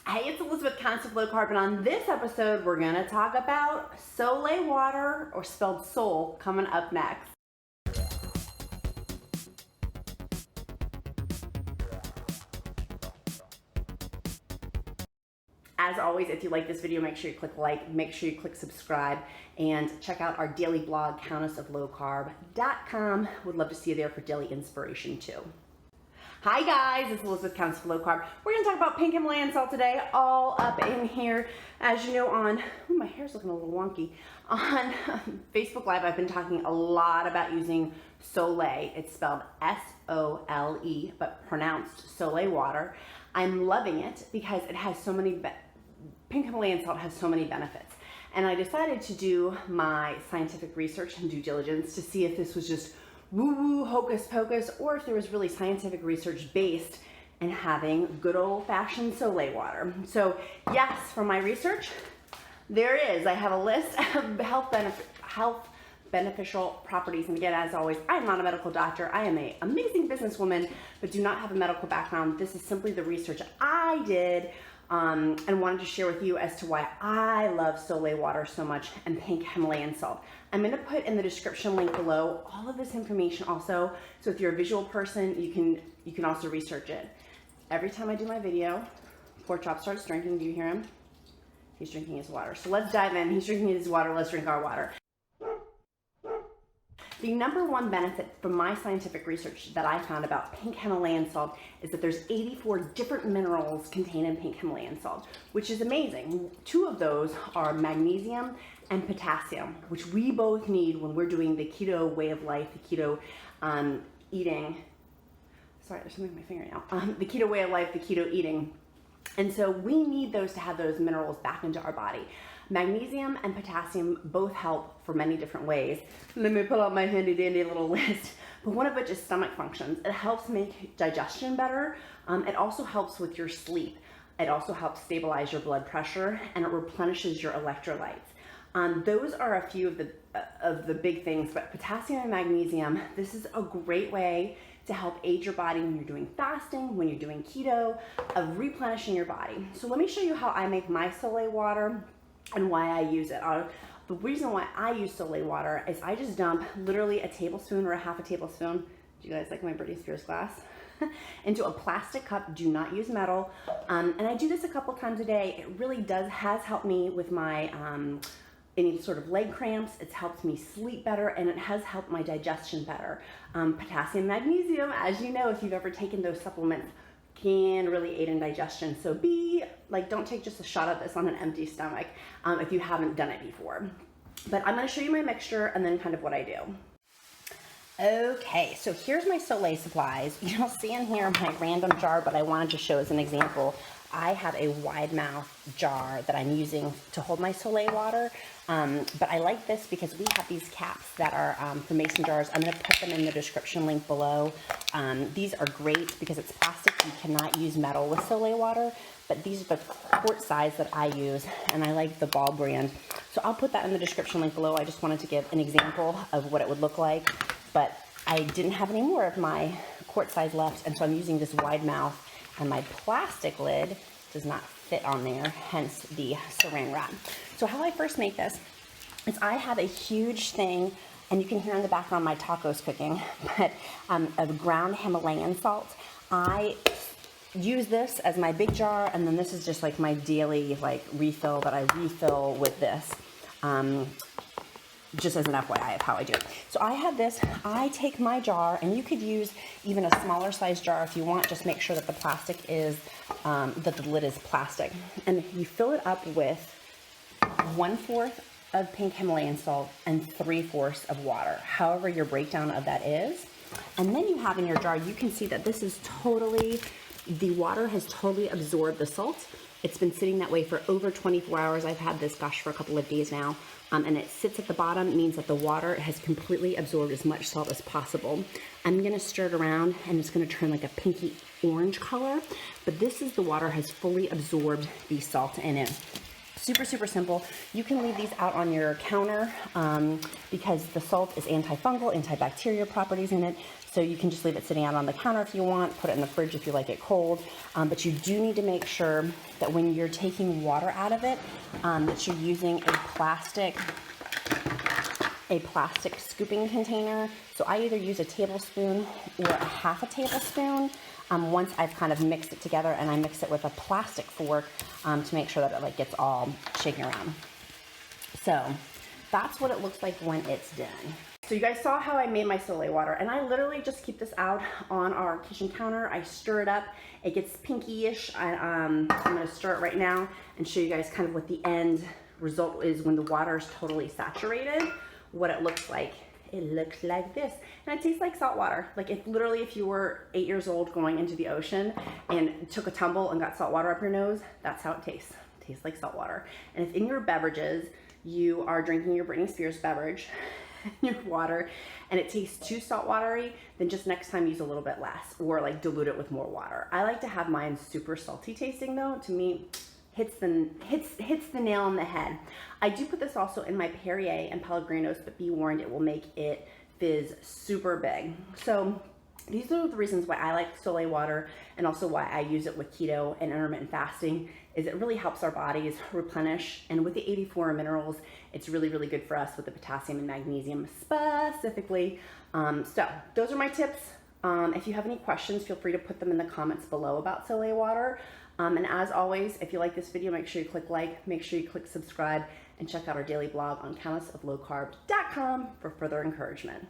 Hey, it's Elizabeth, Concept Low Carb, and on this episode, we're gonna talk about Soleil water, or spelled Sol, coming up next. As always, if you like this video, make sure you click like, make sure you click subscribe, and check out our daily blog, countessoflowcarb.com. Would love to see you there for daily inspiration too. Hi guys, it's Elizabeth, Countess of Low Carb. We're gonna talk about pink Himalayan salt today, all up in here. As you know on, my hair's looking a little wonky. On Facebook Live, I've been talking a lot about using Soleil. It's spelled S-O-L-E, but pronounced Soleil water. I'm loving it because it has so many, pink Himalayan salt has so many benefits. And I decided to do my scientific research and due diligence to see if this was just woo-woo, hocus pocus, or if there was really scientific research based in having good old-fashioned Soleil water. So yes, from my research, there is. I have a list of health beneficial properties. And again, as always, I am not a medical doctor. I am an amazing businesswoman, but do not have a medical background. This is simply the research I did and wanted to share with you as to why I love Soleil water so much and pink Himalayan salt. I'm going to put in the description link below all of this information also, so if you're a visual person, you can also research it. Every time I do my video, Pork Chop starts drinking. Do you hear him? He's drinking his water. So let's dive in. He's drinking his water. Let's drink our water. The number one benefit from my scientific research that I found about pink Himalayan salt is that there's 84 different minerals contained in pink Himalayan salt, which is amazing. 2 of those are magnesium and potassium, which we both need when we're doing the keto way of life, the keto eating. Sorry, there's something in my finger now. The keto way of life, the keto eating. And so we need those to have those minerals back into our body. Magnesium and potassium both help for many different ways. Let me pull out my handy dandy little list, but one of which is stomach functions. It helps make digestion better. It also helps with your sleep. It also helps stabilize your blood pressure, and it replenishes your electrolytes. Those are a few of the big things, but potassium and magnesium, this is a great way to help aid your body when you're doing fasting, when you're doing keto, of replenishing your body. So let me show you how I make my Soleil water and why I use it. The reason why I use Soleil water is I just dump literally a tablespoon or a half a tablespoon, do you guys like my Britney Spears glass? Into a plastic cup. Do not use metal. And I do this a couple times a day. It really has helped me with my any sort of leg cramps. It's helped me sleep better, and it has helped my digestion better. Potassium, magnesium, as you know, if you've ever taken those supplements, can really aid in digestion. So don't take just a shot of this on an empty stomach if you haven't done it before. But I'm going to show you my mixture and then kind of what I do. Okay, so here's my Soleil supplies. You'll see in here my random jar, but I wanted to show as an example. I have a wide mouth jar that I'm using to hold my Soleil water, but I like this because we have these caps that are for mason jars. I'm going to put them in the description link below. These are great because it's plastic. You cannot use metal with Soleil water, but these are the quart size that I use, and I like the Ball brand. So I'll put that in the description link below. I just wanted to give an example of what it would look like, but I didn't have any more of my quart size left, and so I'm using this wide mouth. And my plastic lid does not fit on there, hence the saran wrap. So how I first make this is I have a huge thing, and you can hear in the background my tacos cooking, but of ground Himalayan salt. I use this as my big jar, and then this is just like my daily refill that I refill with this. Just as an FYI of how I do it. So I have this, I take my jar, and you could use even a smaller size jar if you want, just make sure that the plastic is, that the lid is plastic. And you fill it up with 1/4 of pink Himalayan salt and 3/4 of water, however your breakdown of that is. And then you have in your jar, you can see that this is totally, the water has totally absorbed the salt. It's been sitting that way for over 24 hours. I've had this, gosh, for a couple of days now. And it sits at the bottom. It means that the water has completely absorbed as much salt as possible. I'm gonna stir it around, and it's gonna turn like a pinky orange color. But this is the water has fully absorbed the salt in it. Super, super simple. You can leave these out on your counter because the salt is antifungal, antibacterial properties in it. So you can just leave it sitting out on the counter if you want, put it in the fridge if you like it cold. But you do need to make sure that when you're taking water out of it, that you're using a plastic scooping container. So I either use a tablespoon or a half a tablespoon once I've kind of mixed it together, and I mix it with a plastic fork to make sure that it like gets all shaken around. So that's what it looks like when it's done. So you guys saw how I made my Soleil water, and I literally just keep this out on our kitchen counter. I stir it up. It gets pinky-ish. I'm gonna stir it right now and show you guys kind of what the end result is when the water is totally saturated, what it looks like. It looks like this, and it tastes like salt water. Like if you were 8 years old going into the ocean and took a tumble and got salt water up your nose, that's how it tastes. It tastes like salt water. And if in your beverages, you are drinking your Britney Spears beverage, your water, and it tastes too salt watery, then just next time use a little bit less or like dilute it with more water. I like to have mine super salty tasting though. To me, hits the nail on the head. I do put this also in my Perrier and Pellegrinos, but be warned, it will make it fizz super big. So these are the reasons why I like Soleil water, and also why I use it with keto and intermittent fasting, is it really helps our bodies replenish. And with the 84 minerals, it's really, really good for us with the potassium and magnesium specifically. So those are my tips. If you have any questions, feel free to put them in the comments below about Soleil water. And as always, if you like this video, make sure you click like, make sure you click subscribe, and check out our daily blog on countlessoflowcarb.com for further encouragement.